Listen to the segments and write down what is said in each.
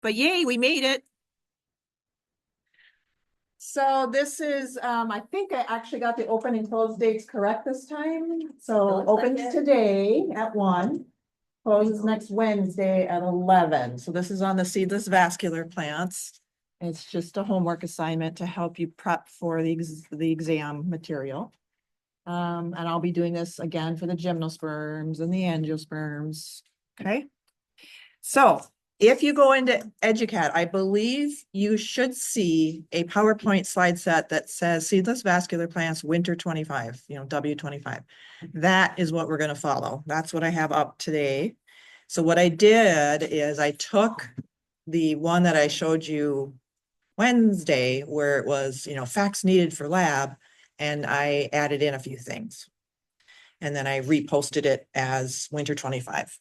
but yay, we made it. So this is, I think I actually got the open and close dates correct this time. So Looks like opens it. today at 1, closes next Wednesday at 11. So this is on the seedless vascular plants. It's just a homework assignment to help you prep for the exam material. And I'll be doing this again for the gymnosperms and the angiosperms. Okay. So if you go into EDUCAT, I believe you should see a PowerPoint slide set that says seedless vascular plants winter 25, W25. That is what we're going to follow. That's what I have up today. So what I did is I took the one that I showed you Wednesday where it was, facts needed for lab, and I added in a few things. And then I reposted it as winter 25.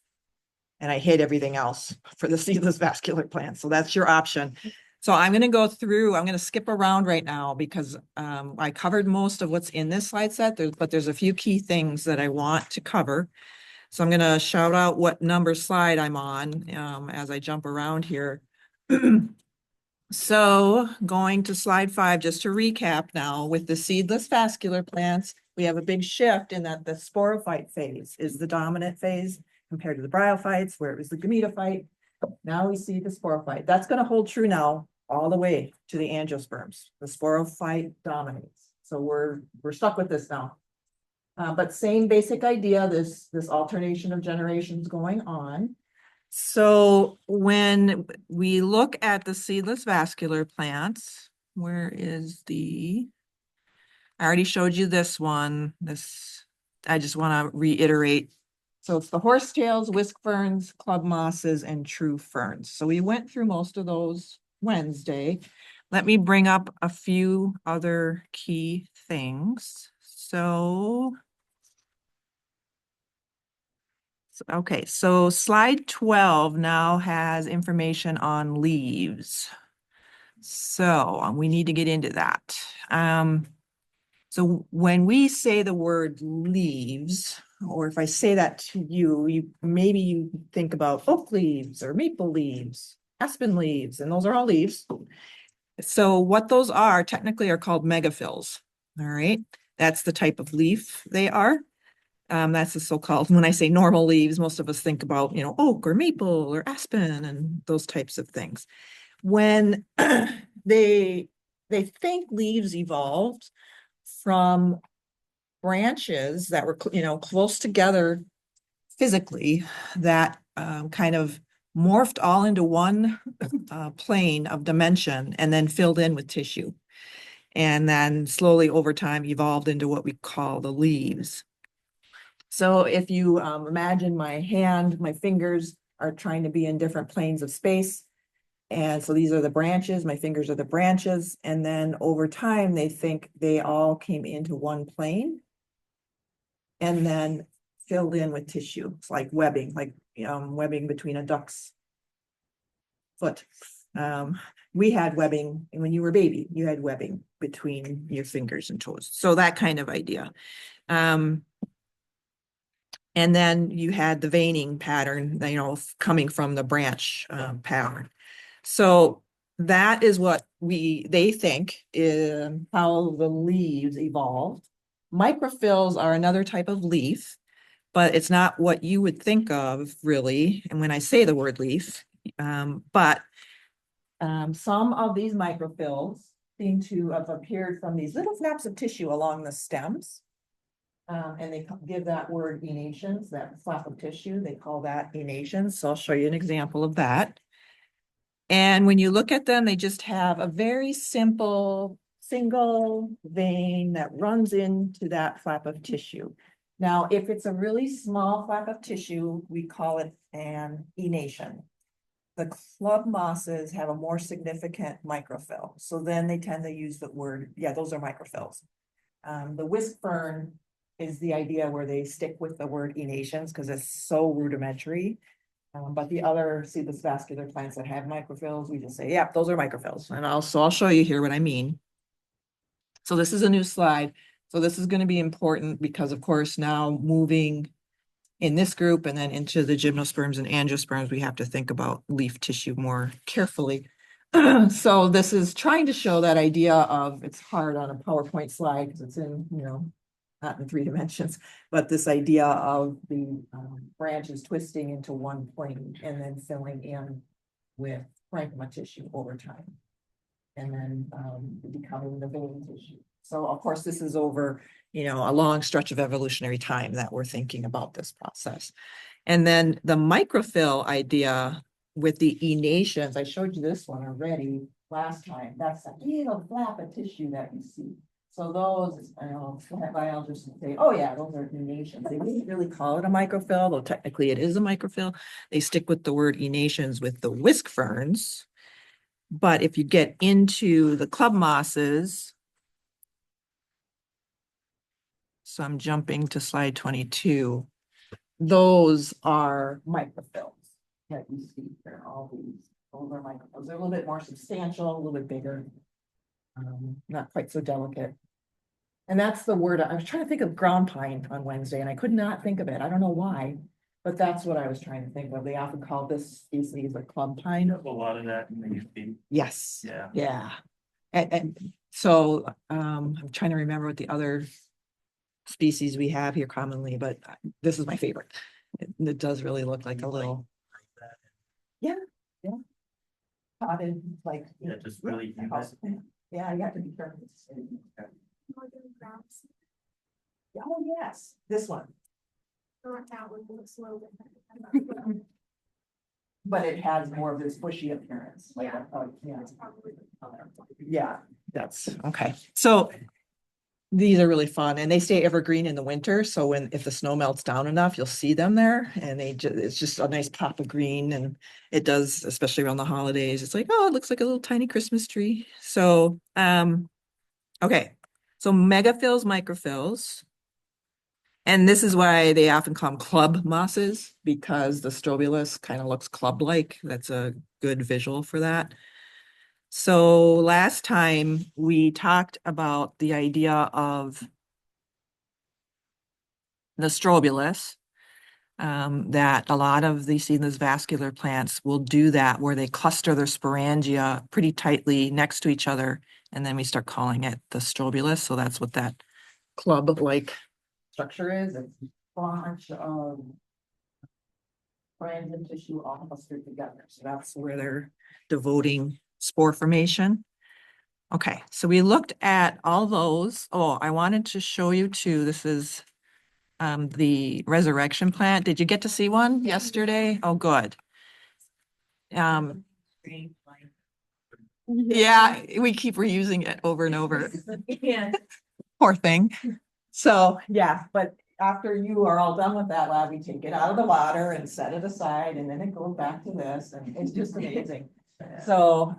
And I hid everything else for the seedless vascular plant. So that's your option. So I'm going to go through, I'm going to skip around right now because I covered most of what's in this slide set, but there's a few key things that I want to cover. So I'm going to shout out what number slide I'm on as I jump around here. So going to slide 5, just to recap now, with the seedless vascular plants, we have a big shift in that the sporophyte phase is the dominant phase compared to the bryophytes, where it was the gametophyte. Now we see the sporophyte. That's going to hold true now all the way to the angiosperms. The sporophyte dominates. So we're stuck with this now. But same basic idea, this alternation of generations going on. So when we look at the seedless vascular plants, where is I already showed you this one. I just want to reiterate. So it's the horsetails, whisk ferns, club mosses, and true ferns. So we went through most of those Wednesday. Let me bring up a few other key things. Okay, so slide 12 now has information on leaves. So we need to get into that. So when we say the word leaves, or if I say that to you, maybe you think about oak leaves or maple leaves, aspen leaves, and those are all leaves. So what those are technically are called megaphylls. All right, that's the type of leaf they are. That's the so-called, when I say normal leaves, most of us think about, oak or maple or aspen and those types of things. When they think leaves evolved from branches that were, close together physically, that kind of morphed all into one plane of dimension and then filled in with tissue. And then slowly over time evolved into what we call the leaves. So if you imagine my hand, my fingers are trying to be in different planes of space. And so these are the branches, my fingers are the branches. And then over time, they think they all came into one plane and then filled in with tissue. It's like webbing, webbing between a duck's foot. We had webbing when you were a baby, you had webbing between your fingers and toes. So that kind of idea. And then you had the veining pattern, coming from the branch pattern. So that is what they think is how the leaves evolved. Microphylls are another type of leaf, but it's not what you would think of really. And when I say the word leaf, but some of these microphylls seem to have appeared from these little flaps of tissue along the stems. And they give that word enations, that flap of tissue, they call that enations. So I'll show you an example of that. And when you look at them, they just have a very simple single vein that runs into that flap of tissue. Now, if it's a really small flap of tissue, we call it an enation. The club mosses have a more significant microphyll. So then they tend to use the word, yeah, those are microphylls. The whisk fern is the idea where they stick with the word enations because it's so rudimentary. But the other seedless vascular plants that have microphylls, we just say, yeah, those are microphylls. And I'll show you here what I mean. So this is a new slide. So this is going to be important because, of course, now moving in this group, and then into the gymnosperms and angiosperms, we have to think about leaf tissue more carefully. So this is trying to show that idea of, it's hard on a PowerPoint slide because it's in, not in 3 dimensions, but this idea of the branches twisting into one point and then filling in with parenchyma tissue over time. And then becoming the vein tissue. So of course, this is over, a long stretch of evolutionary time that we're thinking about this process. And then the microfill idea with the enations, I showed you this one already last time. That's a little flap of tissue that you see. So those, biologists would say, oh yeah, those are enations. They wouldn't really call it a microfill, though technically it is a microfill. They stick with the word enations with the whisk ferns. But if you get into the club mosses, so I'm jumping to slide 22, those are microfilms that you see there, all these. Those are microfilms. They're a little bit more substantial, a little bit bigger, not quite so delicate. And that's the word, I was trying to think of ground pine on Wednesday and I could not think of it. I don't know why, but that's what I was trying to think of. They often call this species a club pine. A lot of that in the UP. Yes. Yeah. Yeah. And so I'm trying to remember what the other species we have here commonly, but this is my favorite. It does really look like a little. Yeah. Potted, like. Yeah, just really humid. Yeah, you have to be careful. Northern grass. Oh, yes, this one. Not that one, looks a little different. But it has more of this bushy appearance. Like Yeah. Yeah. It's probably the color. Yeah, that's okay. So these are really fun and they stay evergreen in the winter. So if the snow melts down enough, you'll see them there and it's just a nice pop of green and it does, especially around the holidays. It's like, oh, it looks like a little tiny Christmas tree. So, okay. So megaphylls, microphylls. And this is why they often call them club mosses because the strobulus kind of looks club-like. That's a good visual for that. So last time we talked about the idea of the strobulus, that a lot of these seedless vascular plants will do that where they cluster their sporangia pretty tightly next to each other. And then we start calling it the strobulus. So that's what that club-like structure is. It's a bunch of sporangia tissue all clustered together. So that's where they're devoting spore formation. Okay, so we looked at all those. Oh, I wanted to show you too. This is the resurrection plant. Did you get to see one yesterday? Oh, good. Yeah, we keep reusing it over and over. Yeah. Poor thing. So, yeah, but after you are all done with that lab, we take it out of the water and set it aside and then it goes back to this and it's just amazing. So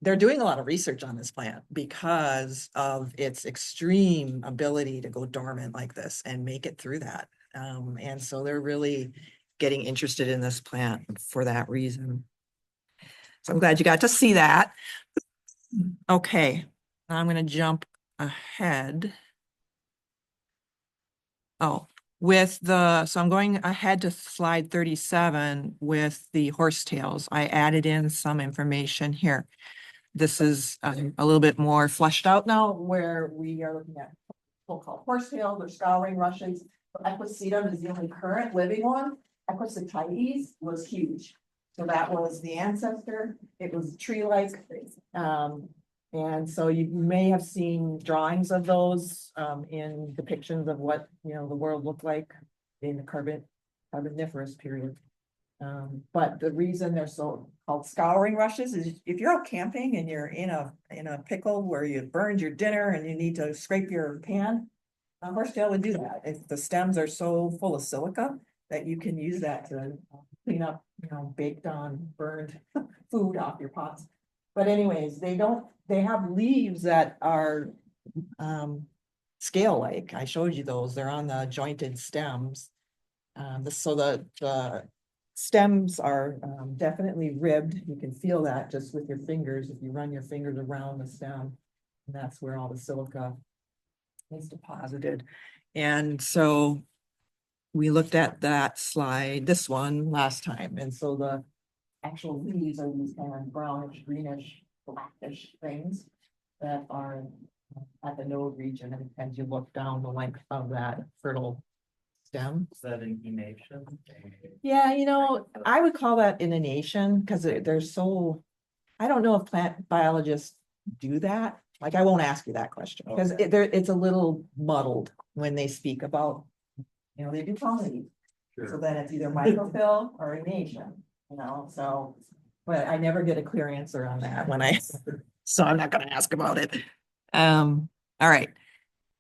they're doing a lot of research on this plant because of its extreme ability to go dormant like this and make it through that. And so they're really getting interested in this plant for that reason. So I'm glad you got to see that. Okay, now I'm going to jump ahead. Oh, so I'm going ahead to slide 37 with the horsetails. I added in some information here. This is a little bit more fleshed out now where we are looking at so-called horsetails or scouring rushes. Equisetum is the only current living one. Equisetides was huge. So that was the ancestor. It was tree-like. And so you may have seen drawings of those in depictions of what, the world looked like in the Carboniferous period. But the reason they're so called scouring rushes is if you're out camping and you're in a pickle where you burned your dinner and you need to scrape your pan, a horsetail would do that. If the stems are so full of silica that you can use that to clean up, baked on burned food off your pots. But anyways, they have leaves that are scale-like. I showed you those. They're on the jointed stems. So the stems are definitely ribbed. You can feel that just with your fingers. If you run your fingers around the stem, and that's where all the silica is deposited. And so we looked at that slide, this one last time, and so the actual leaves are these kind of brownish, greenish, blackish things that are at the node region, and as you look down the length of that fertile stem. Is that an emation? Yeah, I would call that intonation, because they're so, I don't know if plant biologists do that. Like, I won't ask you that question, because it's a little muddled when they speak about, they do pollinate. So then it's either microfill or intonation, so, but I never get a clear answer on that when so I'm not gonna ask about it. All right.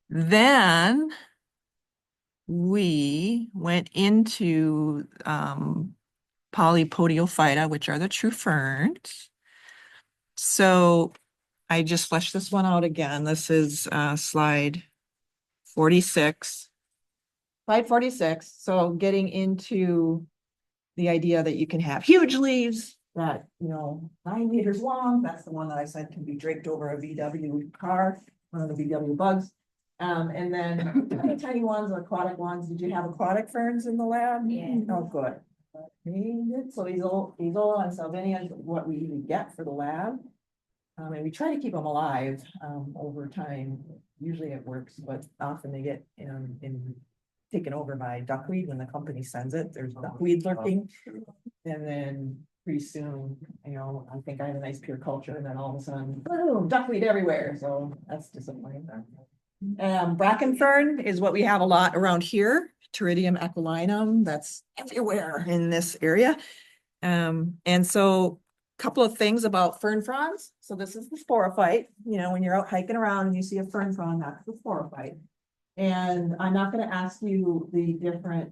Then we went into Polypodiophyta, which are the true ferns. So I just fleshed this one out again. This is slide 46. Slide 46. So getting into the idea that you can have huge leaves that, 9 meters long. That's the one that I said can be draped over a VW car, one of the VW bugs. And then tiny ones, aquatic ones. Did you have aquatic ferns in the lab? Yeah. Oh, good. So these old and Salvinia is what we even get for the lab. And we try to keep them alive over time. Usually it works, but often they get taken over by duckweed when the company sends it. There's duckweed lurking. And then pretty soon, I think I have a nice pure culture, and then all of a sudden, boom, duckweed everywhere. So that's disappointing. Bracken fern is what we have a lot around here. Pteridium equilinum, that's everywhere in this area. And so a couple of things about fern fronds. So this is the sporophyte. When you're out hiking around and you see a fern frond, that's the sporophyte. And I'm not going to ask you the different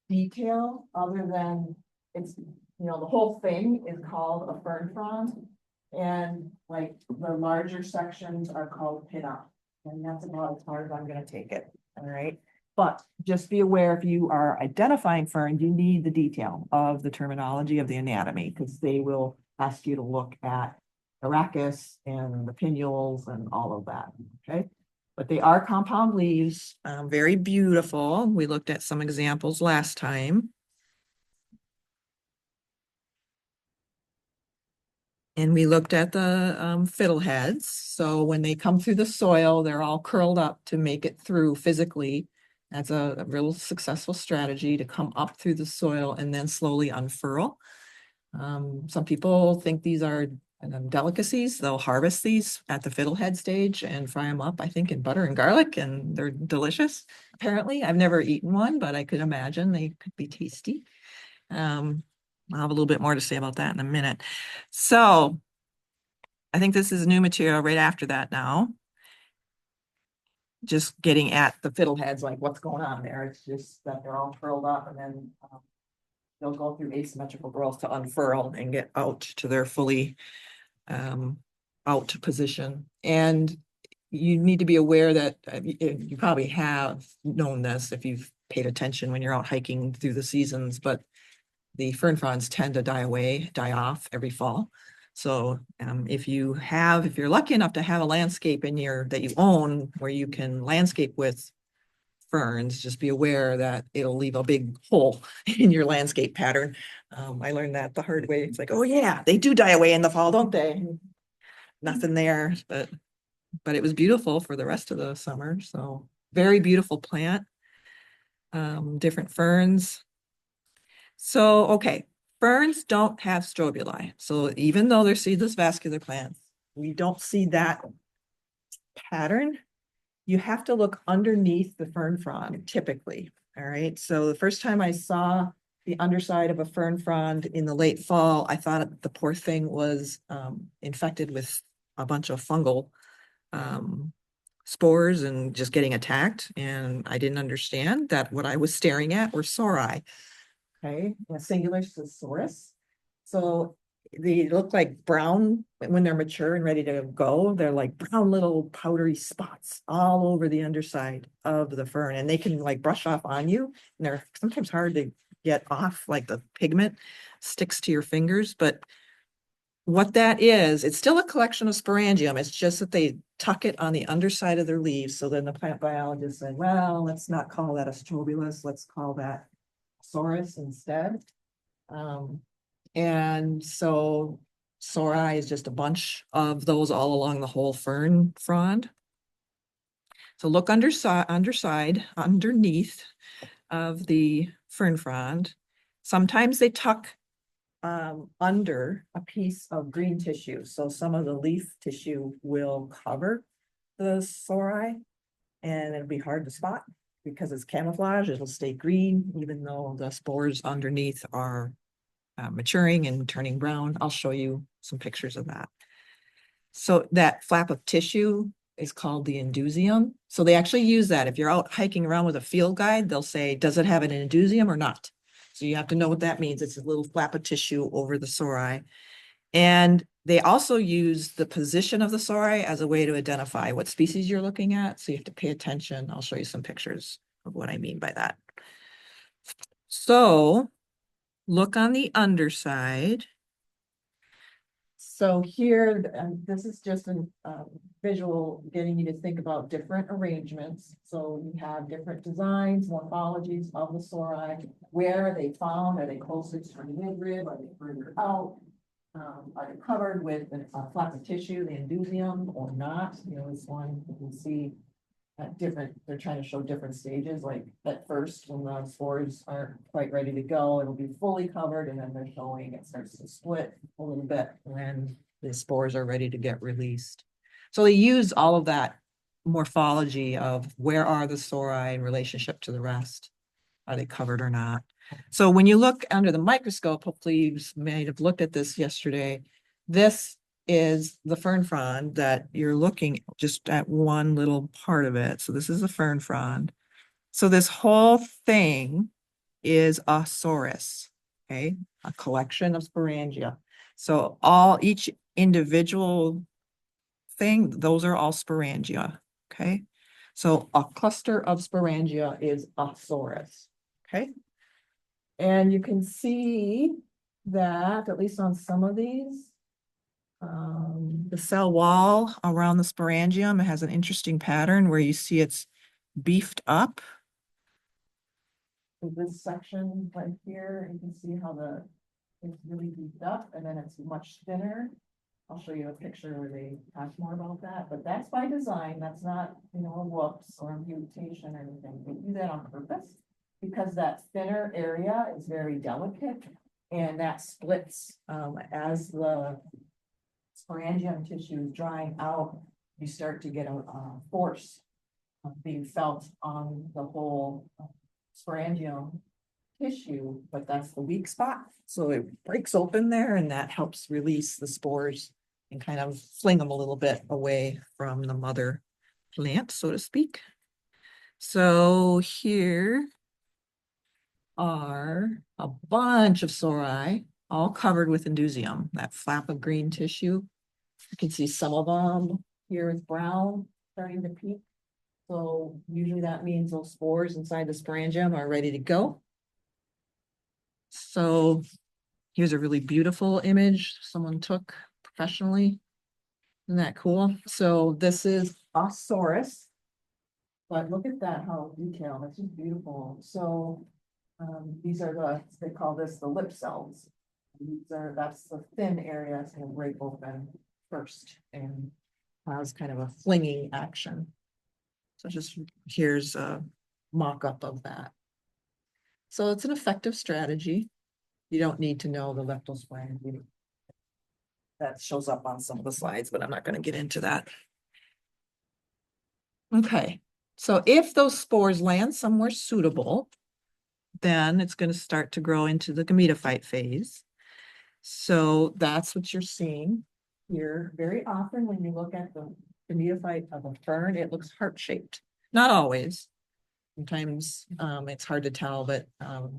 detail other than it's, the whole thing is called a fern frond. And like the larger sections are called pinup. And that's about as far as I'm going to take it. All right. But just be aware, if you are identifying ferns, you need the detail of the terminology of the anatomy, because they will ask you to look at Arachis and the pinnules and all of that. Okay. But they are compound leaves, very beautiful. We looked at some examples last time. And we looked at the fiddleheads. So when they come through the soil, they're all curled up to make it through physically. That's a real successful strategy to come up through the soil and then slowly unfurl. Some people think these are delicacies. They'll harvest these at the fiddlehead stage and fry them up, I think, in butter and garlic, and they're delicious. Apparently, I've never eaten one, but I could imagine they could be tasty. I'll have a little bit more to say about that in a minute. So I think this is new material right after that now. Just getting at the fiddleheads, like what's going on there. It's just that they're all curled up, and then they'll go through asymmetrical growth to unfurl and get out to their fully out position. And you need to be aware that you probably have known this if you've paid attention when you're out hiking through the seasons, but the fern fronds tend to die off every fall. So if you're lucky enough to have a landscape that you own where you can landscape with ferns, just be aware that it'll leave a big hole in your landscape pattern. I learned that the hard way. It's like, oh yeah, they do die away in the fall, don't they? Nothing there, but it was beautiful for the rest of the summer. So very beautiful plant. Different ferns. So, okay, ferns don't have strobili. So even though they're seedless vascular plants, we don't see that pattern. You have to look underneath the fern frond typically. All right. So the first time I saw the underside of a fern frond in the late fall, I thought the poor thing was infected with a bunch of fungal spores and just getting attacked. And I didn't understand that what I was staring at were sori. Okay, a singular Sosaurus. So they look like brown when they're mature and ready to go. They're like brown little powdery spots all over the underside of the fern, and they can like brush off on you. And they're sometimes hard to get off, like the pigment sticks to your fingers. But what that is, it's still a collection of sporangium. It's just that they tuck it on the underside of their leaves. So then the plant biologist said, well, let's not call that a strobulus. Let's call that Sorus instead. And so sori is just a bunch of those all along the whole fern frond. So look underneath of the fern frond. Sometimes they tuck under a piece of green tissue. So some of the leaf tissue will cover the sori and it'll be hard to spot because it's camouflage. It'll stay green even though the spores underneath are maturing and turning brown. I'll show you some pictures of that. So that flap of tissue is called the indusium. So they actually use that. If you're out hiking around with a field guide, they'll say, does it have an indusium or not? So you have to know what that means. It's a little flap of tissue over the sori. And they also use the position of the sori as a way to identify what species you're looking at. So you have to pay attention. I'll show you some pictures of what I mean by that. So look on the underside. So here, this is just a visual getting you to think about different arrangements. So you have different designs, morphologies of the sori. Where are they found? Are they closer to the midrib? Are they further out? Are they covered with a flap of tissue, the indusium, or not? You know, this one you can see they're trying to show different stages, like at first when the spores aren't quite ready to go, it'll be fully covered, and then they're showing it starts to split a little bit when the spores are ready to get released. So they use all of that morphology of where are the sori in relationship to the rest. Are they covered or not? So when you look under the microscope, hopefully you may have looked at this yesterday. This is the fern frond that you're looking just at one little part of it. So this is the fern frond. So this whole thing is a sorus, okay? A collection of sporangia. So each individual thing, those are all sporangia, okay? So a cluster of sporangia is a sorus, okay? And you can see that, at least on some of these, the cell wall around the sporangium has an interesting pattern where you see it's beefed up. This section right here, you can see how it's really beefed up and then it's much thinner. I'll show you a picture where they talk more about that, but that's by design. That's not, you know, a whoops or a mutation or anything. They do that on purpose because that thinner area is very delicate and that splits as the sporangium tissue is drying out. You start to get a force being felt on the whole sporangium tissue, but that's the weak spot. So it breaks open there and that helps release the spores and kind of fling them a little bit away from the mother plant, so to speak. So here are a bunch of sori, all covered with indusium, that flap of green tissue. You can see some of them here is brown, starting to peak. So usually that means those spores inside the sporangium are ready to go. So here's a really beautiful image someone took professionally. Isn't that cool? So this is a sorus. But look at that, how detailed, that's just beautiful. So these are they call this the lip cells. That's the thin area that's gonna break open first and has kind of a flinging action. So just here's a mock-up of that. So it's an effective strategy. You don't need to know the leptospirant. That shows up on some of the slides, but I'm not going to get into that. Okay, so if those spores land somewhere suitable, then it's going to start to grow into the gametophyte phase. So that's what you're seeing here. Very often when you look at the gametophyte of a fern, it looks heart-shaped. Not always. Sometimes it's hard to tell, but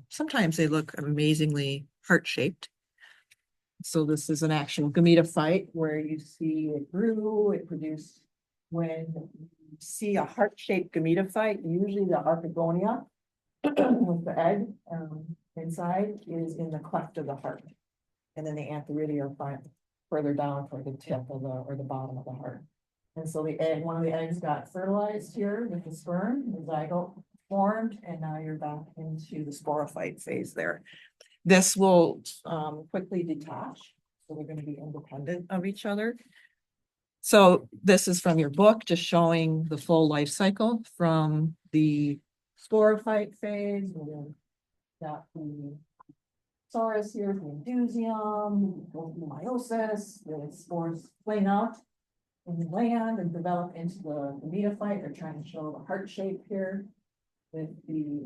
sometimes they look amazingly heart-shaped. So this is an actual gametophyte where you see it grew, it produced. When you see a heart-shaped gametophyte, usually the archegonia with the egg inside is in the cleft of the heart. And then the antheridia are further down toward the tip of the, or the bottom of the heart. And so the egg, one of the eggs got fertilized here with the sperm, the zygote formed, and now you're back into the sporophyte phase there. This will quickly detach, so they're gonna be independent of each other. So this is from your book, just showing the full life cycle from the sporophyte phase. We've got the Saurus here, the indusium, go through meiosis, the spores flame out in the land and develop into the metaphyte. They're trying to show the heart shape here with the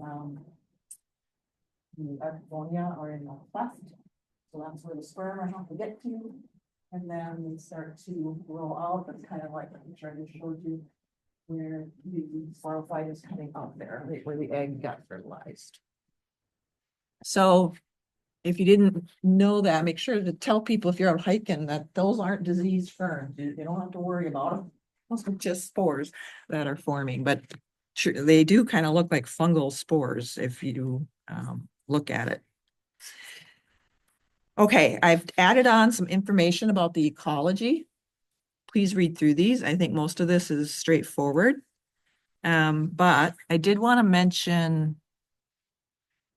archegonia are in the cleft. So that's where the sperm are have to get to. And then we start to roll out. That's kind of like the picture I just showed you, where the sporophyte is coming out there, where the egg got fertilized. So if you didn't know that, make sure to tell people if you're out hiking that those aren't diseased ferns. You don't have to worry about them. Those are just spores that are forming, but they do kind of look like fungal spores if you look at it. Okay, I've added on some information about the ecology. Please read through these. I think most of this is straightforward. But I did want to mention,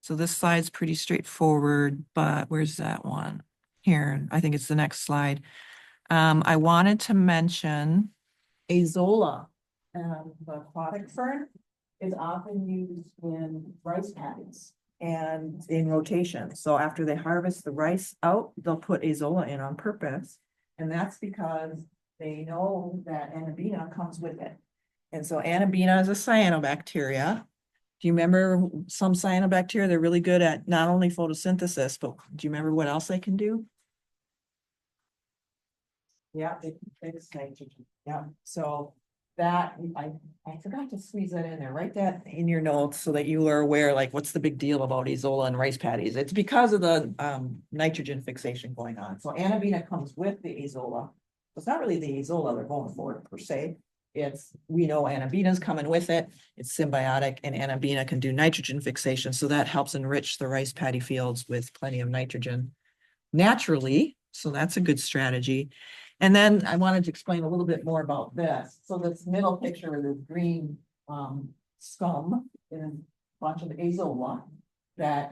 so this slide's pretty straightforward, but where's that one? Here, I think it's the next slide. I wanted to mention Azolla. The aquatic fern is often used in rice paddies and in rotation. So after they harvest the rice out, they'll put Azolla in on purpose. And that's because they know that Anabina comes with it. And so Anabina is a cyanobacteria. Do you remember some cyanobacteria? They're really good at not only photosynthesis, but do you remember what else they can do? Yeah, they can fix nitrogen. Yeah, so that I forgot to squeeze that in there. Write that in your notes so that you are aware, like, what's the big deal about Azolla and rice paddies? It's because of the nitrogen fixation going on. So Anabina comes with the Azolla. It's not really the Azolla they're going for per se. It's, we know Anabina's coming with it. It's symbiotic, and Anabina can do nitrogen fixation. So that helps enrich the rice paddy fields with plenty of nitrogen naturally. So that's a good strategy. And then I wanted to explain a little bit more about this. So this middle picture with the green scum and a bunch of Azolla that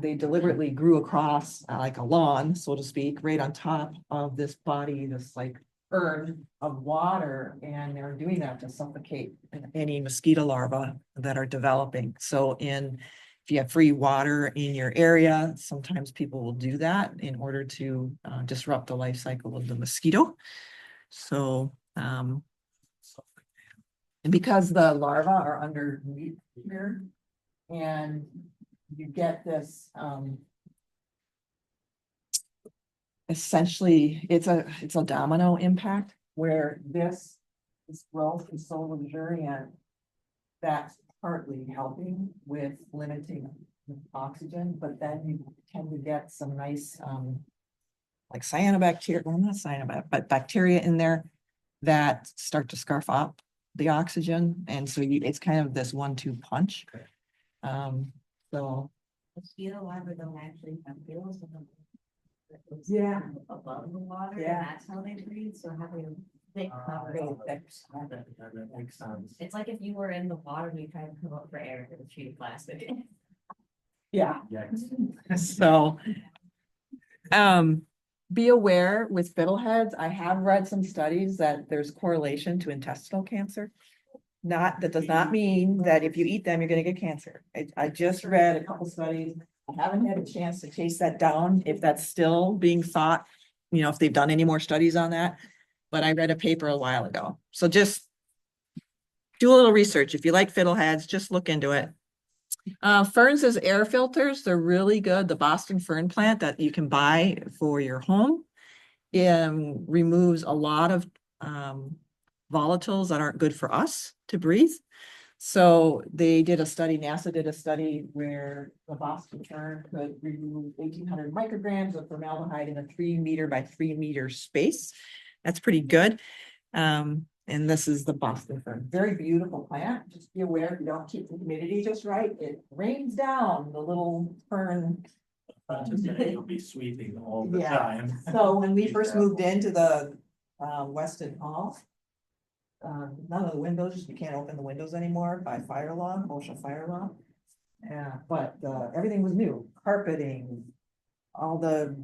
they deliberately grew across like a lawn, so to speak, right on top of this body, this like urn of water. And they're doing that to suffocate any mosquito larvae that are developing. So if you have free water in your area, sometimes people will do that in order to disrupt the life cycle of the mosquito. So, and because the larvae are underneath here, and you get this, essentially, it's a domino impact where this growth is so luxuriant that's partly helping with limiting oxygen, but then you tend to get some nice like cyanobacteria, well, not cyanobacteria, but bacteria in there that start to scarf up the oxygen. And so it's kind of this 1-2 punch. So Mosquito larvae don't actually have gills. Yeah. Above the water, Yeah. and that's how they breathe, so having a thick cover. That makes sense. It's like if you were in the water and you tried to come up for air, it would treat plastic. yeah, Yikes. so be aware with fiddleheads. I have read some studies that there's correlation to intestinal cancer. That does not mean that if you eat them, you're gonna get cancer. I just read a couple studies. I haven't had a chance to chase that down, if that's still being thought, if they've done any more studies on that. But I read a paper a while ago. So just do a little research. If you like fiddleheads, just look into it. Ferns as air filters, they're really good. The Boston fern plant that you can buy for your home removes a lot of volatiles that aren't good for us to breathe. So they did a study, NASA did a study where the Boston fern could remove 1,800 micrograms of formaldehyde in a 3 meter by 3 meter space. That's pretty good. And this is the Boston fern. Very beautiful plant. Just be aware if you don't keep the humidity just right, it rains down the little fern But today you'll be sweeping all the Yeah. time. So when we Be first careful. moved into the Weston Hall. None of the windows, you can't open the windows anymore by fire law, OSHA fire law. Yeah, but everything was new, carpeting, all the.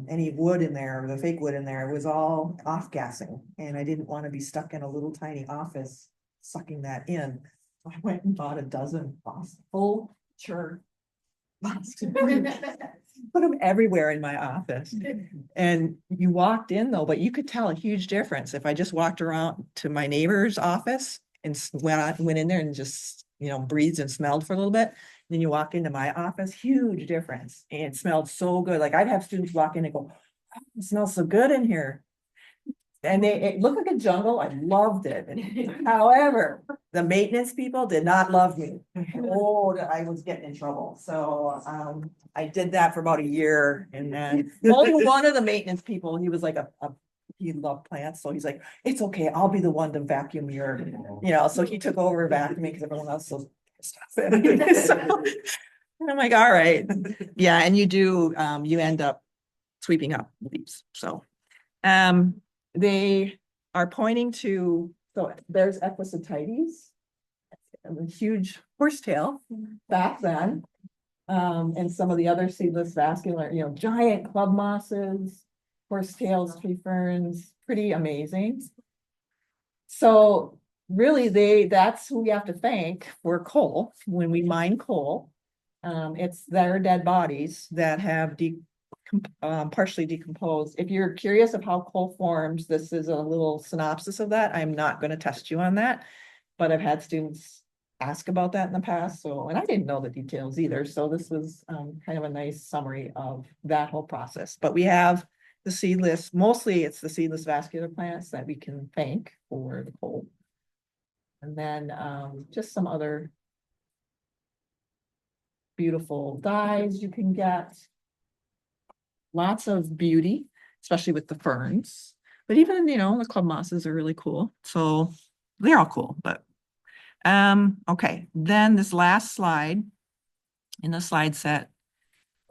Any wood in there, the fake wood in there, was all off gassing, and I didn't want to be stuck in a little tiny office sucking that in. So I went and bought a dozen full chur. Put them everywhere in my office. And you walked in though, but you could tell a huge difference if I just walked around to my neighbor's office and went in there and just, breathed and smelled for a little bit. Then you walk into my office, huge difference. And it smelled so good. Like I'd have students walk in and go, "Oh, it smells so good in here." And it looked like a jungle. I loved it. However, the maintenance people did not love me. Oh, I was getting in trouble. So I did that for about a year, and then only one of the maintenance people, he was like he loved plants, so he's like, "It's okay, I'll be the one to vacuum your," so he took over vacuuming because everyone else was pissed off at me. So, and I'm like, all right. Yeah, and you do, you end up sweeping up leaves. So they are pointing to, so there's Equisetites, a huge horsetail back then. And some of the other seedless vascular, giant club mosses, horsetails, tree ferns, pretty amazing. So really that's who we have to thank for coal when we mine coal. It's their dead bodies that have partially decomposed. If you're curious of how coal forms, this is a little synopsis of that. I'm not going to test you on that, but I've had students ask about that in the past. So, and I didn't know the details either. So this was kind of a nice summary of that whole process. But we have the seedless, mostly it's the seedless vascular plants that we can thank for the coal. And then just some other beautiful dyes you can get. Lots of beauty, especially with the ferns, but even, the club mosses are really cool. So they're all cool, but, okay. Then this last slide in the slide set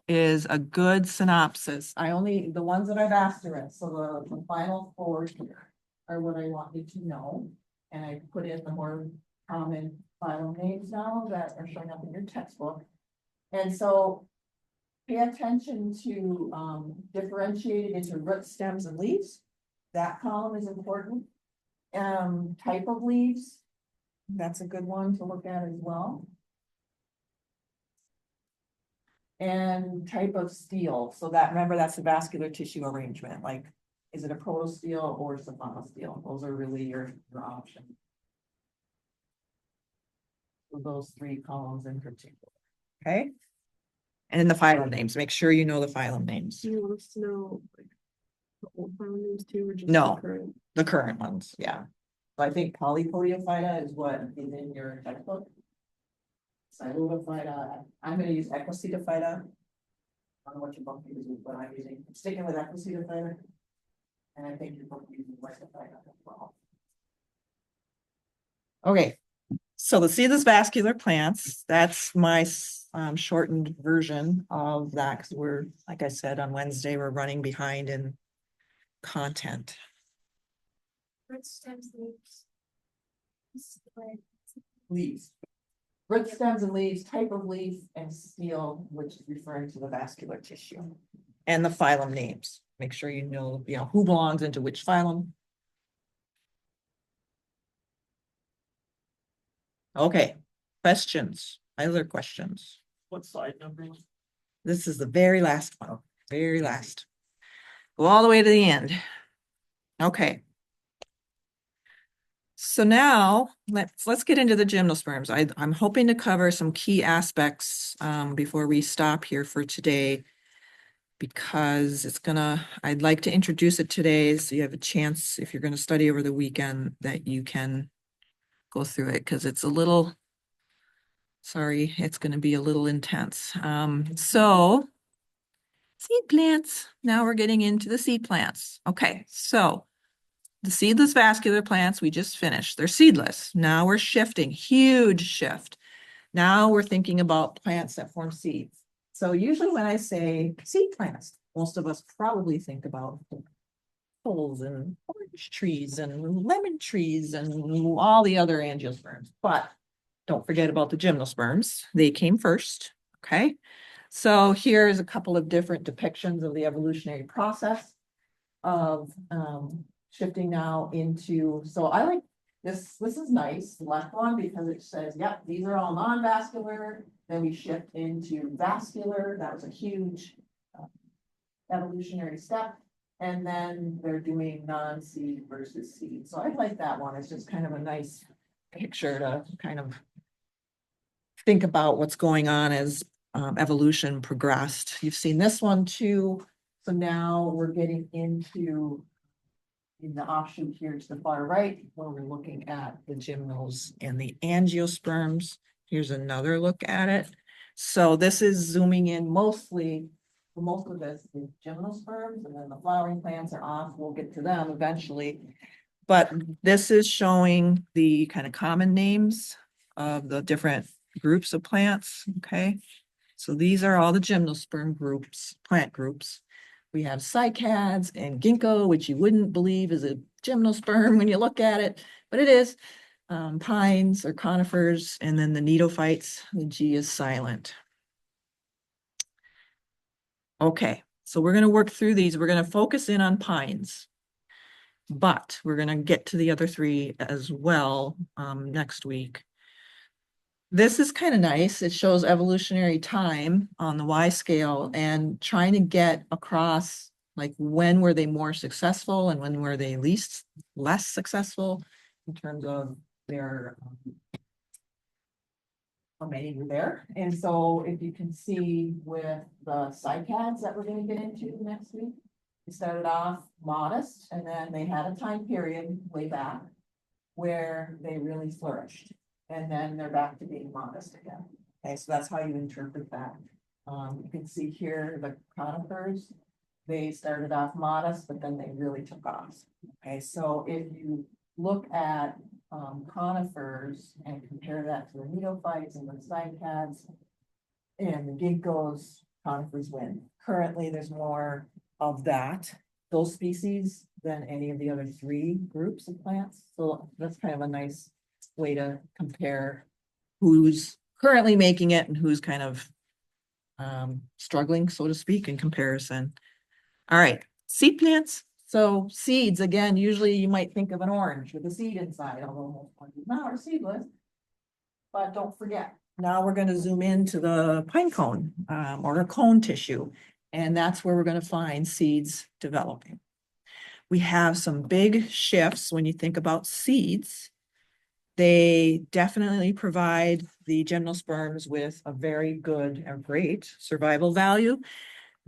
is a good synopsis. The ones that I've asterisked, so the final 4 here are what I want you to know. And I put in the more common phylum names now that are showing up in your textbook. And so pay attention to differentiate it into root, stems, and leaves. That column is important. Type of leaves, that's a good one to look at as well. And type of steel, so that, remember, that's the vascular tissue arrangement, like, is it a protosteel or some monosteel? Those are really your options. So those 3 columns in particular, okay? And then the phylum names, make sure you know the phylum names. Do you want us to know like the old file names too, or just No. the current? The current ones, yeah. So I think Polypodiophyta is what is in your textbook. Silodophyta, I'm gonna use Equisetiophyta. I don't know what your book uses, but I'm sticking with Equisetiophyta. And I think your book uses Westophyta as well. Okay, so the seedless vascular plants, that's my shortened version of that, because we're, like I said, on Wednesday, we're running behind in content. Root stems, leaves. Leaves. Root stems and leaves, type of leaf, and steel, which is referring to the vascular tissue. And the phylum names. Make sure you know, who belongs into which phylum. Okay, questions, other questions? What slide number? This is the very last one, very last. Go all the way to the end. Okay. So now let's get into the gymnosperms. I'm hoping to cover some key aspects before we stop here for today, because I'd like to introduce it today so you have a chance, if you're going to study over the weekend, that you can go through it, because it's it's going to be a little intense. So seed plants, now we're getting into the seed plants. Okay, so the seedless vascular plants we just finished, they're seedless. Now we're shifting, huge shift. Now we're thinking about plants that form seeds. So usually when I say seed plants, most of us probably think about apples and orange trees and lemon trees and all the other angiosperms, but don't forget about the gymnosperms. They came first, okay? So here's a couple of different depictions of the evolutionary process of shifting now into, so I like this is nice, the left one, because it says, yep, these are all non-vascular. Then we shift into vascular. That was a huge evolutionary step. And then they're doing non-seed versus seed. So I like that one. It's just kind of a nice picture to kind of think about what's going on as evolution progressed. You've seen this one too. So now we're getting into in the offshoot here to the far right, where we're looking at the gymnos and the angiosperms. Here's another look at it. So this is zooming in mostly, most of this is gymnosperms, and then the flowering plants are off. We'll get to them eventually. But this is showing the kind of common names of the different groups of plants, okay? So these are all the gymnosperm groups, plant groups. We have cycads and ginkgo, which you wouldn't believe is a gymnosperm when you look at it, but it is. Pines or conifers, and then the neophytes, the G is silent. Okay, so we're going to work through these. We're going to focus in on pines, but we're going to get to the other three as well next week. This is kind of nice. It shows evolutionary time on the Y scale and trying to get across like when were they more successful and when were they less successful in terms of their how many were there. And so if you can see with the cycads that we're going to get into next week, they started off modest and then they had a time period way back where they really flourished. And then they're back to being modest again. Okay, so that's how you interpret that. You can see here the conifers, they started off modest, but then they really took off. Okay, so if you look at conifers and compare that to the neophytes and the cycads and the ginkgos, conifers win. Currently, there's more of those species than any of the other three groups of plants. So that's kind of a nice way to compare who's currently making it and who's kind of struggling, so to speak, in comparison. All right, seed plants. So seeds, again, usually you might think of an orange with a seed inside, although most oranges now are seedless. But don't forget, now we're going to zoom into the pine cone or a cone tissue, and that's where we're going to find seeds developing. We have some big shifts when you think about seeds. They definitely provide the gymnosperms with a very good and great survival value.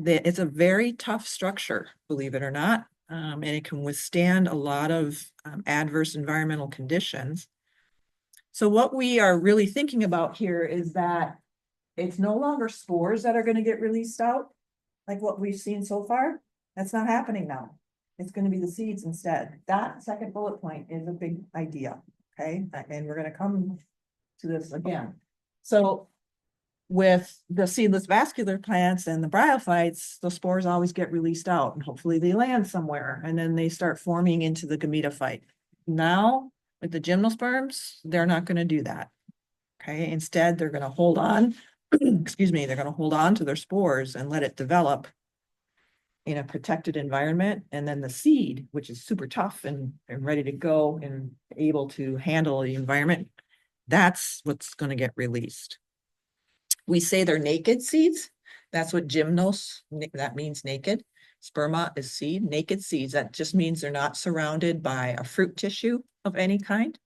It's a very tough structure, believe it or not, and it can withstand a lot of adverse environmental conditions. So what we are really thinking about here is that it's no longer spores that are going to get released out, like what we've seen so far. That's not happening now. It's going to be the seeds instead. That second bullet point is a big idea. Okay, and we're going to come to this again. So with the seedless vascular plants and the bryophytes, the spores always get released out and hopefully they land somewhere and then they start forming into the gametophyte. Now with the gymnosperms, they're not going to do that. Okay, instead they're going to hold on, excuse me, they're going to hold on to their spores and let it develop in a protected environment. And then the seed, which is super tough and ready to go and able to handle the environment, that's what's going to get released. We say they're naked seeds. That's what gymnos, that means naked. Sperma is seed, naked seeds. That just means they're not surrounded by a fruit tissue of any kind.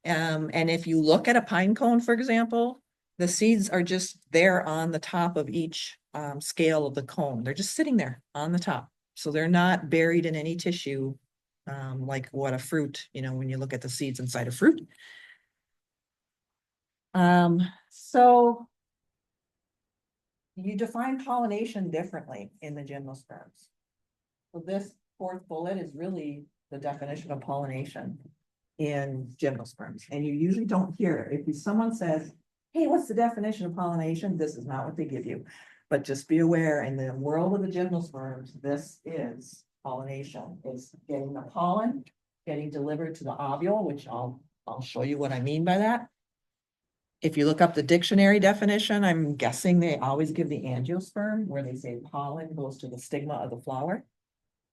And if you look at a pine cone, for example, the seeds are just there on the top of each scale of the cone. They're just sitting there on the top. So they're not buried in any tissue like what a fruit, when you look at the seeds inside a fruit. So you define pollination differently in the gymnosperms. So this fourth bullet is really the definition of pollination in gymnosperms. And you usually don't hear it. If someone says, hey, what's the definition of pollination? This is not what they give you. But just be aware, in the world of the gymnosperms, this is pollination, is getting the pollen, getting delivered to the ovule, which I'll show you what I mean by that. If you look up the dictionary definition, I'm guessing they always give the angiosperm, where they say pollen goes to the stigma of the flower.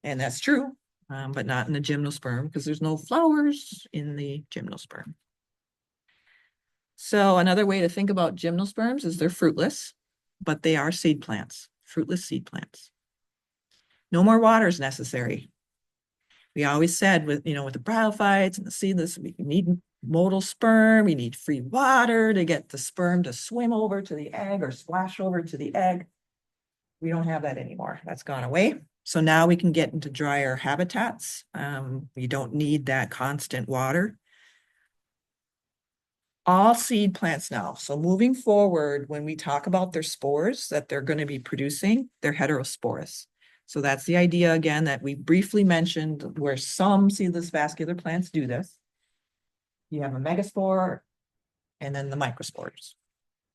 And that's true, but not in the gymnosperm, because there's no flowers in the gymnosperm. So another way to think about gymnosperms is they're fruitless, but they are seed plants, fruitless seed plants. No more water is necessary. We always said with the bryophytes and the seedless, we need motile sperm, we need free water to get the sperm to swim over to the egg or splash over to the egg. We don't have that anymore. That's gone away. So now we can get into drier habitats. We don't need that constant water. All seed plants now. So moving forward, when we talk about their spores that they're going to be producing, they're heterosporous. So that's the idea again that we briefly mentioned, where some seedless vascular plants do this. You have a megaspore and then the microspores.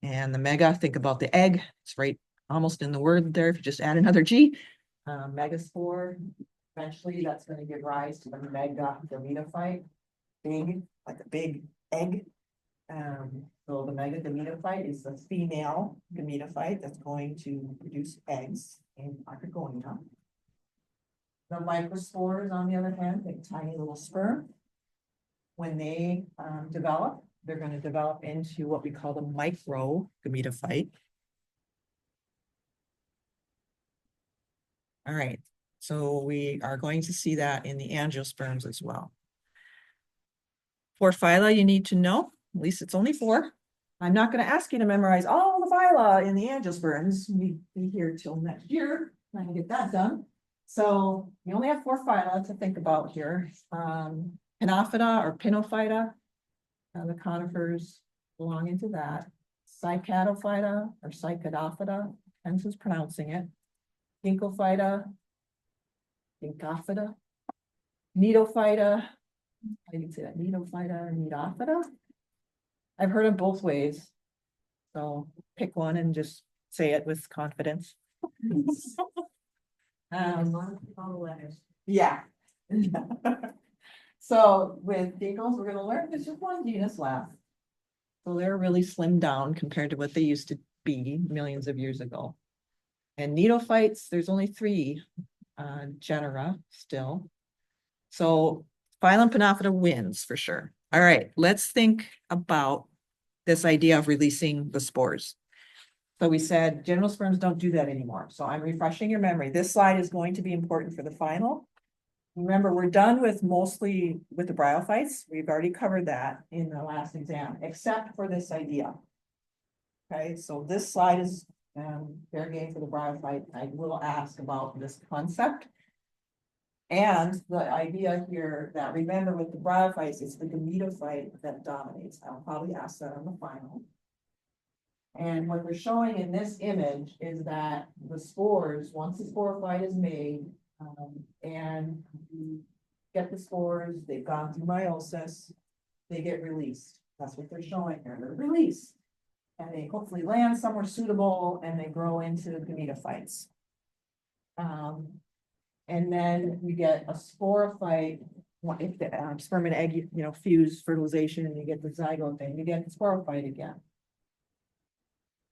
And the mega, think about the egg. It's right almost in the word there. If you just add another G, megaspore, eventually that's going to give rise to the mega gametophyte, big, like a big egg. So the mega gametophyte is the female gametophyte that's going to produce eggs in archegonia. The microspores, on the other hand, like tiny little sperm. When they develop, they're going to develop into what we call the micro gametophyte. All right, so we are going to see that in the angiosperms as well. 4 phyla you need to know, at least it's only 4. I'm not going to ask you to memorize all the phyla in the angiosperms. We'll be here till next year, trying to get that done. So you only have 4 phyla to think about here. Pinophyta or Pinophyta, the conifers belong into that. Cycadophyta or Cycadophyta, depends who's pronouncing it. Ginkgophyta, Ginkgophyta, Nidophyta, I can say that, Nidophyta, Nidophyta. I've heard them both ways, so pick one and just say it with confidence. All the letters. Yeah. So with ginkgos, we're gonna learn there's just one genus left. So they're really slimmed down compared to what they used to be millions of years ago. And neophytes, there's only 3 genera still. So phylum Pinophyta wins for sure. All right, let's think about this idea of releasing the spores. So we said gymnosperms don't do that anymore. So I'm refreshing your memory. This slide is going to be important for the final. Remember, we're done with mostly with the bryophytes. We've already covered that in the last exam, except for this idea. Okay, so this slide is fair game for the bryophyte. I will ask about this concept. And the idea here that, remember, with the bryophytes, it's the gametophyte that dominates. I'll probably ask that on the final. And what they're showing in this image is that the spores, once the sporophyte is made, and you get the spores, they've gone through meiosis, they get released. That's what they're showing here. They're released. And they hopefully land somewhere suitable and they grow into gametophytes. And then you get a sporophyte. If the sperm and egg, fuse fertilization and you get the zygote thing, you get the sporophyte again.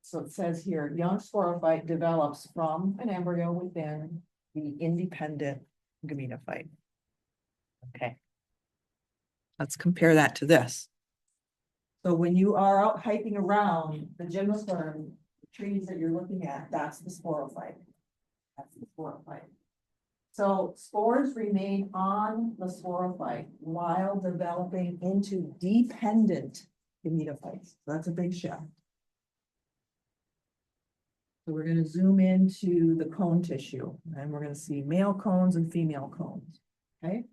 So it says here, young sporophyte develops from an embryo within the independent gametophyte. Okay. Let's compare that to this. So when you are out hiking around the gymnosperm trees that you're looking at, that's the sporophyte. That's the sporophyte. So spores remain on the sporophyte while developing into dependent gametophytes. So that's a big shift. So we're going to zoom into the cone tissue and we're going to see male cones and female cones. Okay.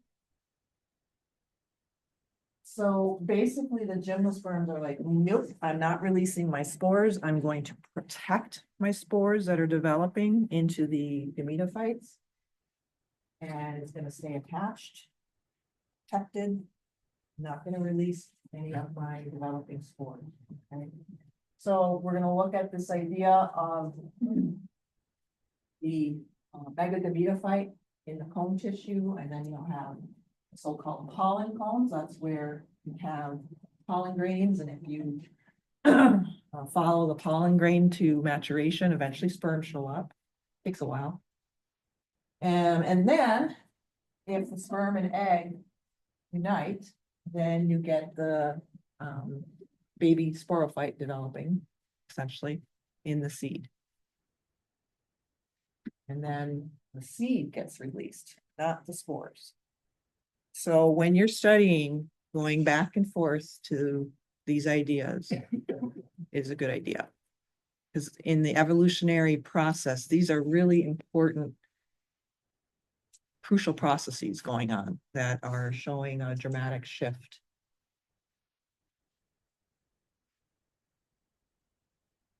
So basically the gymnosperms are like, nope, I'm not releasing my spores. I'm going to protect my spores that are developing into the gametophytes. And it's going to stay attached, protected, not going to release any of my developing spores. Okay. So we're gonna look at this idea of the megagametophyte in the cone tissue, and then you'll have the so-called pollen cones. That's where you have pollen grains, and if you follow the pollen grain to maturation, eventually sperm show up. Takes a while. And then if the sperm and egg unite, then you get the baby sporophyte developing, essentially, in the seed. And then the seed gets released, not the spores. So when you're studying, going back and forth to these ideas is a good idea. Because in the evolutionary process, these are really important, crucial processes going on that are showing a dramatic shift.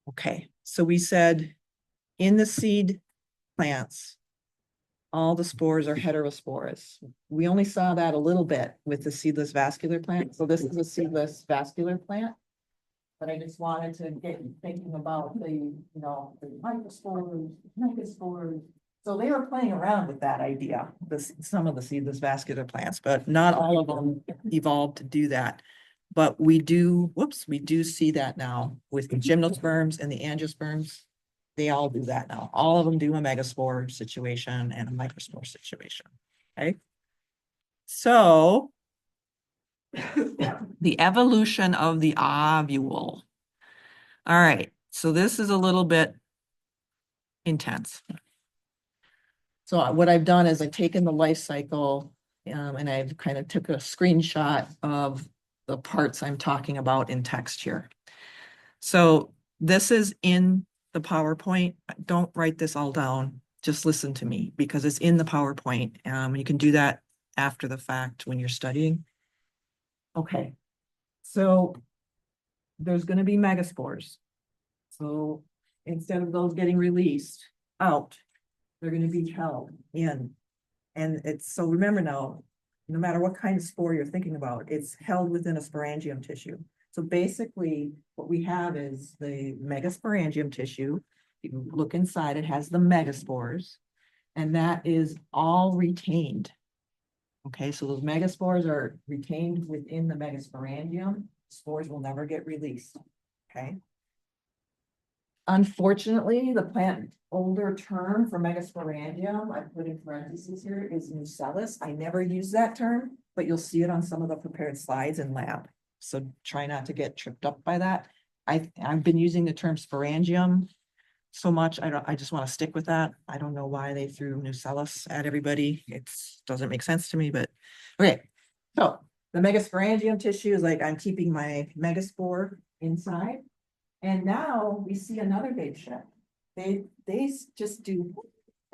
Okay, so we said in the seed plants, all the spores are heterosporous. We only saw that a little bit with the seedless vascular plant. So this is a seedless vascular plant. But I just wanted to get you thinking about the microspores, megaspores. So they were playing around with that idea, some of the seedless vascular plants, but not all of them evolved to do that. But we do see that now with the gymnosperms and the angiosperms. They all do that now. All of them do a megaspore situation and a microspore situation. Okay. So the evolution of the ovule. All right. So this is a little bit intense. So what I've done is I've taken the life cycle and I've kind of took a screenshot of the parts I'm talking about in text here. So this is in the PowerPoint. Don't write this all down. Just listen to me because it's in the PowerPoint. You can do that after the fact when you're studying. Okay. So there's going to be megaspores. So instead of those getting released out, they're going to be held in. And it's so remember now, no matter what kind of spore you're thinking about, it's held within a sporangium tissue. So basically what we have is the megasporangium tissue. You can look inside, it has the megaspores, and that is all retained. Okay, so those megaspores are retained within the megasporangium. Spores will never get released. Okay. Unfortunately, the plant older term for megasporangium, I put in parentheses here, is nucellus. I never use that term, but you'll see it on some of the prepared slides in lab. So try not to get tripped up by that. I've been using the term sporangium so much. I just want to stick with that. I don't know why they threw nucellus at everybody. It doesn't make sense to me, but okay. So the megasporangium tissue is like I'm keeping my megaspore inside. And now we see another big shift. They just do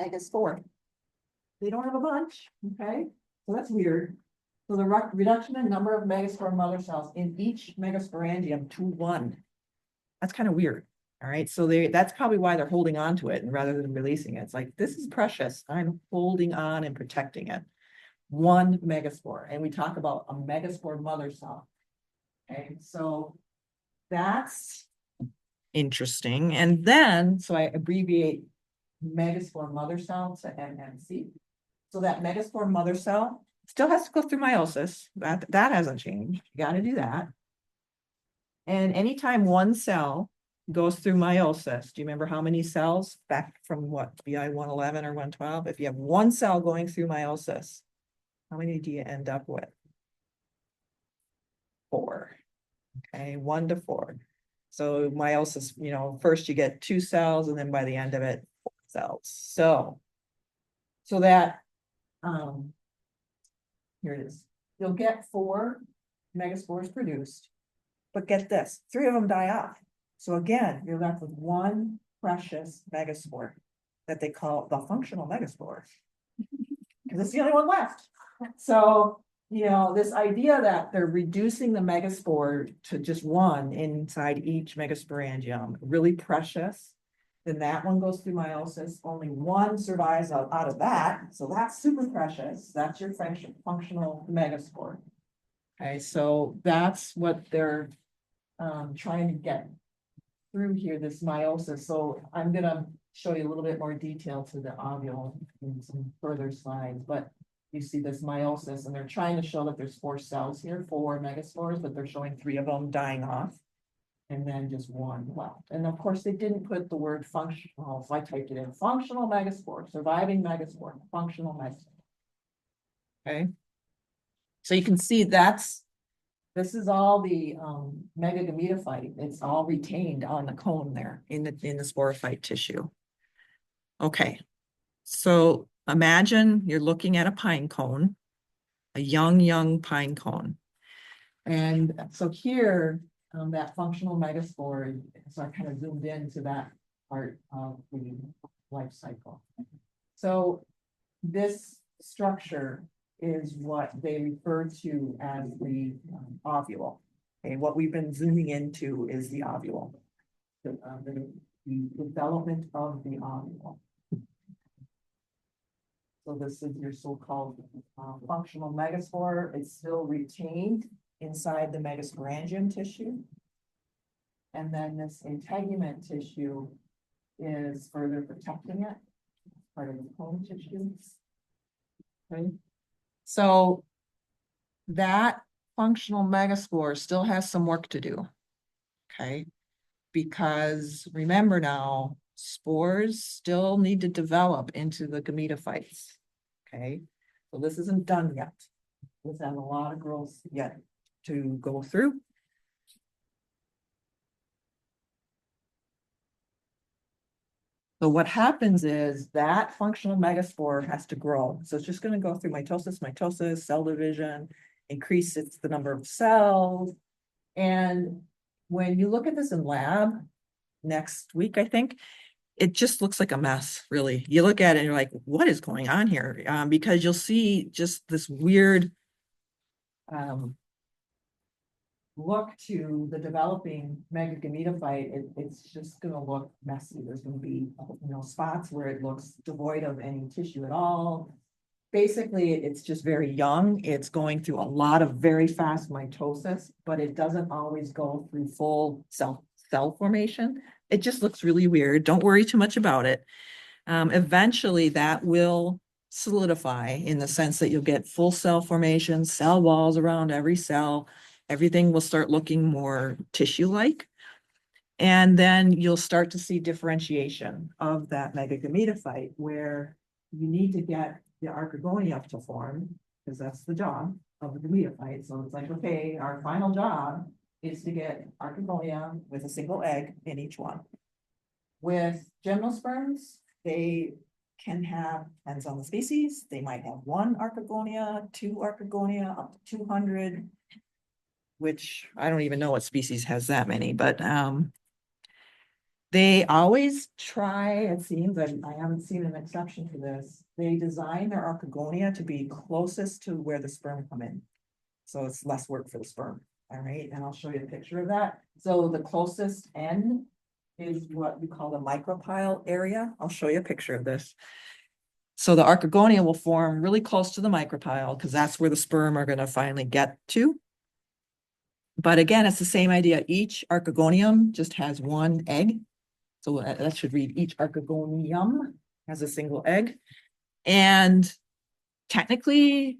megaspore. They don't have a bunch, okay? So that's weird. So the reduction in number of megaspore mother cells in each megasporangium to 1. That's kind of weird. All right. So that's probably why they're holding on to it and rather than releasing it. It's like, this is precious. I'm holding on and protecting it. 1 megaspore. And we talk about a megaspore mother cell. Okay. So that's interesting. And then, so I abbreviate megaspore mother cell to MMC. So that megaspore mother cell still has to go through meiosis. That hasn't changed. You got to do that. And anytime one cell goes through meiosis, do you remember how many cells back from what, BI 111 or 112? If you have one cell going through meiosis, how many do you end up with? 4. Okay, 1 to 4. So meiosis, first you get 2 cells and then by the end of it, 4 cells. So that, here it is. You'll get 4 megaspores produced, but get this, 3 of them die off. So again, you're left with 1 precious megaspore that they call the functional megaspore. Because it's the only one left. So, this idea that they're reducing the megaspore to just 1 inside each megasporangium, really precious. Then that one goes through meiosis, only 1 survives out of that. So that's super precious. That's your functional megaspore. Okay, so that's what they're trying to get through here, this meiosis, so I'm gonna show you a little bit more detail to the ovule in some further slides, but. You see this meiosis, and they're trying to show that there's 4 cells here, 4 megaspores, but they're showing 3 of them dying off. And then just 1 left, and of course, they didn't put the word functional, so I typed it in, functional megaspore, surviving megaspore, functional megaspore. Okay. So you can see this is all the megagametophyte, it's all retained on the cone there in the sporophyte tissue. Okay, so imagine you're looking at a pine cone, a young pine cone. And so here, that functional megaspore, so I kind of zoomed into that part of the life cycle. So this structure is what they refer to as the ovule. Okay, what we've been zooming into is the ovule. The development of the ovule. So this is your so-called functional megaspore. It's still retained inside the megasporangium tissue. And then this integument tissue is further protecting it, part of the cone tissue. Okay. So that functional megaspore still has some work to do. Okay. Because remember now, spores still need to develop into the gametophytes. Okay, so this isn't done yet. This has a lot of growth yet to go through. So what happens is that functional megaspore has to grow. So it's just going to go through mitosis, cell division, increase the number of cells. And when you look at this in lab next week, I think, it just looks like a mess, really. You look at it and you're like, what is going on here? Because you'll see just this weird look to the developing megagametophyte. It's just going to look messy. There's going to be, spots where it looks devoid of any tissue at all. Basically, it's just very young. It's going through a lot of very fast mitosis, but it doesn't always go through full cell formation. It just looks really weird. Don't worry too much about it. Eventually that will solidify in the sense that you'll get full cell formation, cell walls around every cell. Everything will start looking more tissue-like. And then you'll start to see differentiation of that megagametophyte where you need to get the archegonia to form, because that's the job of the gametophyte. So it's like, okay, our final job is to get archegonia with a single egg in each one. With gymnosperms, they can have, depends on the species, they might have 1 archegonia, 2 archegonia, up to 200, which I don't even know what species has that many, but they always try, it seems, I haven't seen an exception to this, they design their archegonia to be closest to where the sperm come in. So it's less work for the sperm. All right, and I'll show you a picture of that. So the closest end is what we call the micropyle area. I'll show you a picture of this. So the archegonia will form really close to the micropyle because that's where the sperm are going to finally get to. But again, it's the same idea. Each archegonium just has 1 egg. So that should read each archegonium has a single egg. And technically,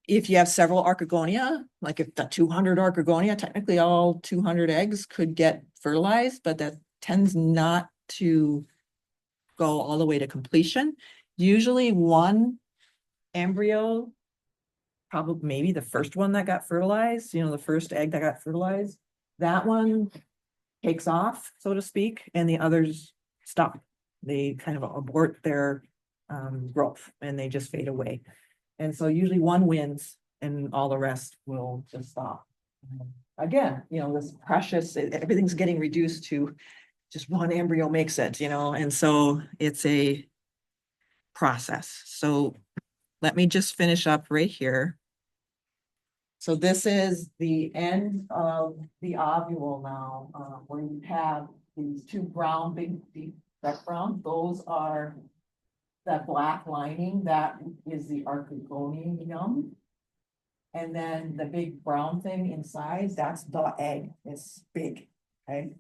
if you have several archegonia, like if the 200 archegonia, technically all 200 eggs could get fertilized, but that tends not to go all the way to completion. Usually 1 embryo, probably maybe the first one that got fertilized, the first egg that got fertilized, that one takes off, so to speak, and the others stop. They kind of abort their growth and they just fade away. And so usually 1 wins and all the rest will just stop. Again, this precious, everything's getting reduced to just 1 embryo makes it, and so it's a process. So let me just finish up right here. So this is the end of the ovule now, where you have these 2 brown, big, deep, dark brown. Those are that black lining, that is the archegonium. And then the big brown thing inside, that's the egg. It's big, okay?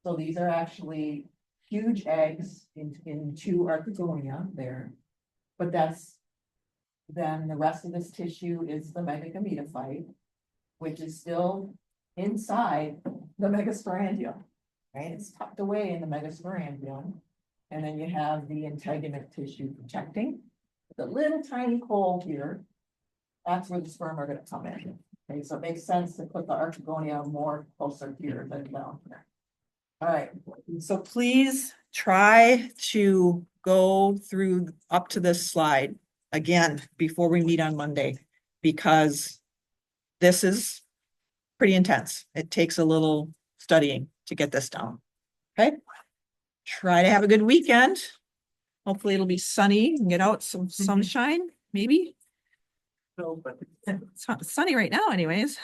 So these are actually huge eggs in two archegonia there. But then the rest of this tissue is the megagametophyte, which is still inside the megasporangium. Right, it's tucked away in the megasporangium. And then you have the integument tissue protecting. The little tiny hole here, that's where the sperm are gonna come in. Okay, so it makes sense to put the archegonia more closer here than down here. All right, so please try to go through up to this slide again before we meet on Monday, because this is pretty intense. It takes a little studying to get this down. Okay? Try to have a good weekend. Hopefully it'll be sunny and get out some sunshine, maybe. No, but It's not sunny right now anyways.